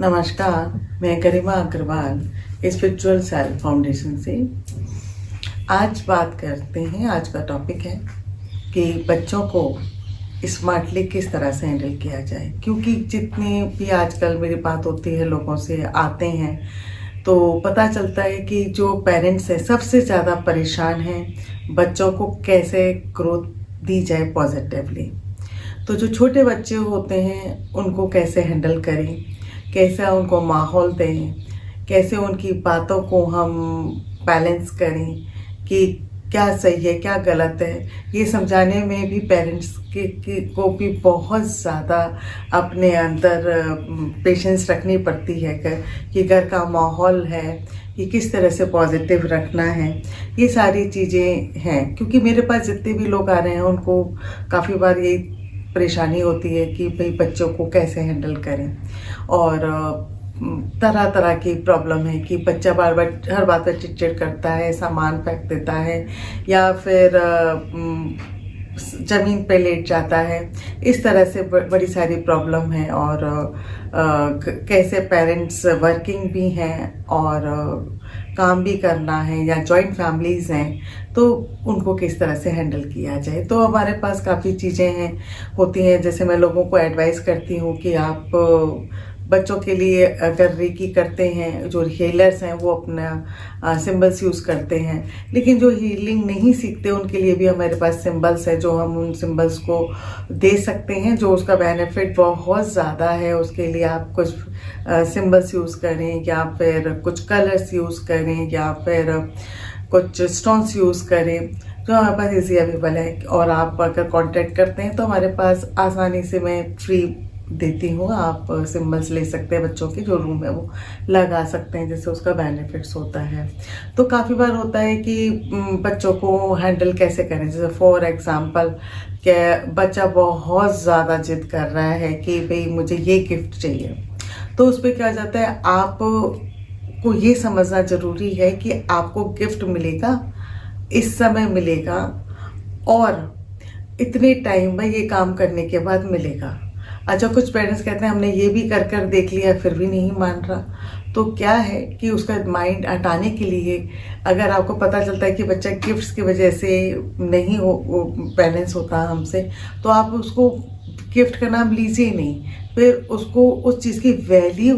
नमस्कार, मैं गरिमा Agarwal spiritual self foundation से। आज बात करते हैं, आज का टॉपिक है कि बच्चों को स्मार्टली किस तरह से हैंडल किया जाए। क्योंकि जितने भी आजकल मेरी बात होती है, लोगों से आते हैं, तो पता चलता है कि जो पेरेंट्स हैं सबसे ज़्यादा परेशान हैं बच्चों को कैसे ग्रोथ दी जाए पॉजिटिवली। तो जो छोटे बच्चे होते हैं उनको कैसे हैंडल करें, कैसे उनको माहौल दें, कैसे उनकी बातों को हम बैलेंस करें कि क्या सही है क्या गलत है, ये समझाने में भी पेरेंट्स को भी बहुत ज़्यादा अपने अंदर पेशेंस रखनी पड़ती है कि घर का माहौल है कि किस तरह से पॉजिटिव रखना है। ये सारी चीज़ें हैं, क्योंकि मेरे पास जितने भी लोग आ रहे हैं उनको काफ़ी बार ये परेशानी होती है कि भाई बच्चों को कैसे हैंडल करें। और तरह तरह की प्रॉब्लम है कि बच्चा बार बार हर बात पर चिड़चिड़ करता है, सामान फेंक देता है या फिर ज़मीन पे लेट जाता है। इस तरह से बड़ी सारी प्रॉब्लम है। और कैसे पेरेंट्स वर्किंग भी हैं और काम भी करना है, या जॉइंट फैमिलीज़ हैं, तो उनको किस तरह से हैंडल किया जाए। तो हमारे पास काफ़ी चीज़ें हैं होती हैं। जैसे मैं लोगों को एडवाइस करती हूँ कि आप बच्चों के लिए अगर रेकी करते हैं, जो हीलर्स हैं वो अपना सिंबल्स यूज़ करते हैं, लेकिन जो हीलिंग नहीं सीखते उनके लिए भी हमारे पास सिंबल्स है, जो हम उन सिंबल्स को दे सकते हैं, जो उसका बेनिफिट बहुत ज़्यादा है। उसके लिए आप कुछ सिंबल्स यूज़ करें, या फिर कुछ कलर्स यूज़ करें, या फिर कुछ स्टोन्स यूज़ करें, जो हमारे पास इजी अवेलेबल है। और आप अगर कांटेक्ट करते हैं तो हमारे पास आसानी से मैं फ्री देती हूँ। आप सिंबल्स ले सकते हैं, बच्चों के जो रूम है वो लगा सकते हैं, जैसे उसका बेनिफिट्स होता है। तो काफ़ी बार होता है कि बच्चों को हैंडल कैसे करें। जैसे फॉर एग्जांपल कि बच्चा बहुत ज़्यादा जिद कर रहा है कि भाई मुझे ये गिफ्ट चाहिए, तो उस पर क्या जाता है, आप को ये समझना ज़रूरी है कि आपको गिफ्ट मिलेगा, इस समय मिलेगा और इतने टाइम में ये काम करने के बाद मिलेगा। अच्छा, कुछ पेरेंट्स कहते हैं हमने ये भी कर देख लिया फिर भी नहीं मान रहा। तो क्या है कि उसका माइंड हटाने के लिए, अगर आपको पता चलता है कि बच्चा गिफ्ट्स की वजह से नहीं हो बैलेंस होता हमसे, तो आप उसको गिफ्ट का नाम लीजिए नहीं, फिर उसको उस चीज़ की वैल्यू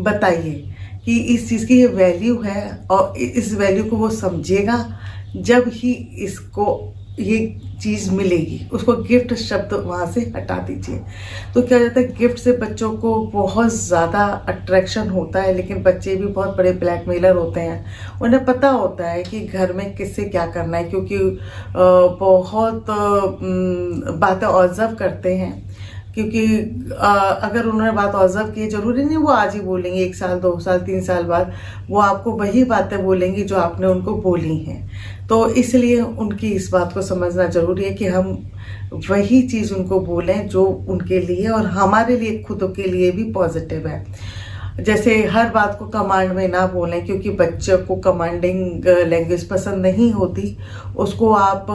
बताइए कि इस चीज़ की ये वैल्यू है, और इस वैल्यू को वो समझेगा जब ही इसको ये चीज़ मिलेगी। उसको गिफ्ट शब्द वहाँ से हटा दीजिए। तो क्या जाता है, गिफ्ट से बच्चों को बहुत ज़्यादा अट्रैक्शन होता है, लेकिन बच्चे भी बहुत बड़े ब्लैकमेलर होते हैं। उन्हें पता होता है कि घर में किससे क्या करना है, क्योंकि बहुत बातें ऑब्जर्व करते हैं। क्योंकि अगर उन्होंने बात ऑब्जर्व की, जरूरी नहीं वो आज ही बोलेंगे, 1 साल 2 साल 3 साल बाद वो आपको वही बातें बोलेंगी जो आपने उनको बोली हैं। तो इसलिए उनकी इस बात को समझना जरूरी है कि हम वही चीज़ उनको बोलें जो उनके लिए और हमारे लिए खुद के लिए भी पॉजिटिव है। जैसे हर बात को कमांड में ना बोलें, क्योंकि बच्चे को कमांडिंग लैंग्वेज पसंद नहीं होती। उसको आप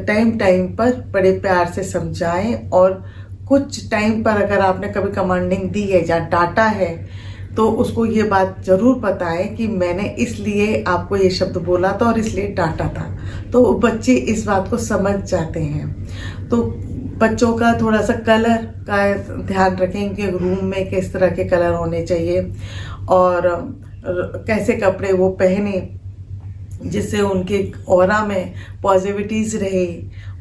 टाइम टाइम पर बड़े प्यार से समझाएं, और कुछ टाइम पर अगर आपने कभी कमांडिंग दी है या डांटा है, तो उसको ये बात जरूर बताएं कि मैंने इसलिए आपको ये शब्द बोला था और इसलिए डांटा था। तो बच्चे इस बात को समझ जाते हैं। तो बच्चों का थोड़ा सा कलर का ध्यान रखें कि रूम में किस तरह के कलर होने चाहिए, और कैसे कपड़े वो पहने जिससे उनके ऑरा में पॉजिटिविटीज रहे।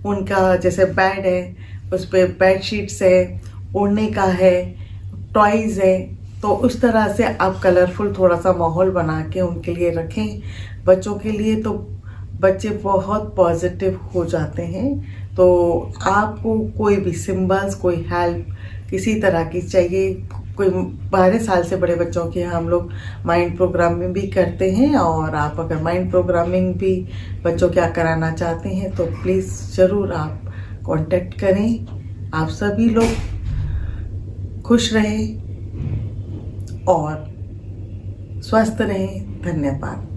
उनका जैसे बेड है, उस पर बेडशीट्स है, ओढ़ने का है, टॉयज है, तो उस तरह से आप कलरफुल थोड़ा सा माहौल बना के उनके लिए रखें बच्चों के लिए। तो बच्चे बहुत पॉजिटिव हो जाते हैं। तो आपको कोई भी सिंबल्स, कोई हेल्प किसी तरह की चाहिए, कोई 12 साल से बड़े बच्चों के हम लोग माइंड प्रोग्रामिंग भी करते हैं। और आप अगर माइंड प्रोग्रामिंग भी बच्चों क्या कराना चाहते हैं तो प्लीज़ ज़रूर आप कांटेक्ट करें। आप सभी लोग खुश रहें और स्वस्थ रहें। धन्यवाद।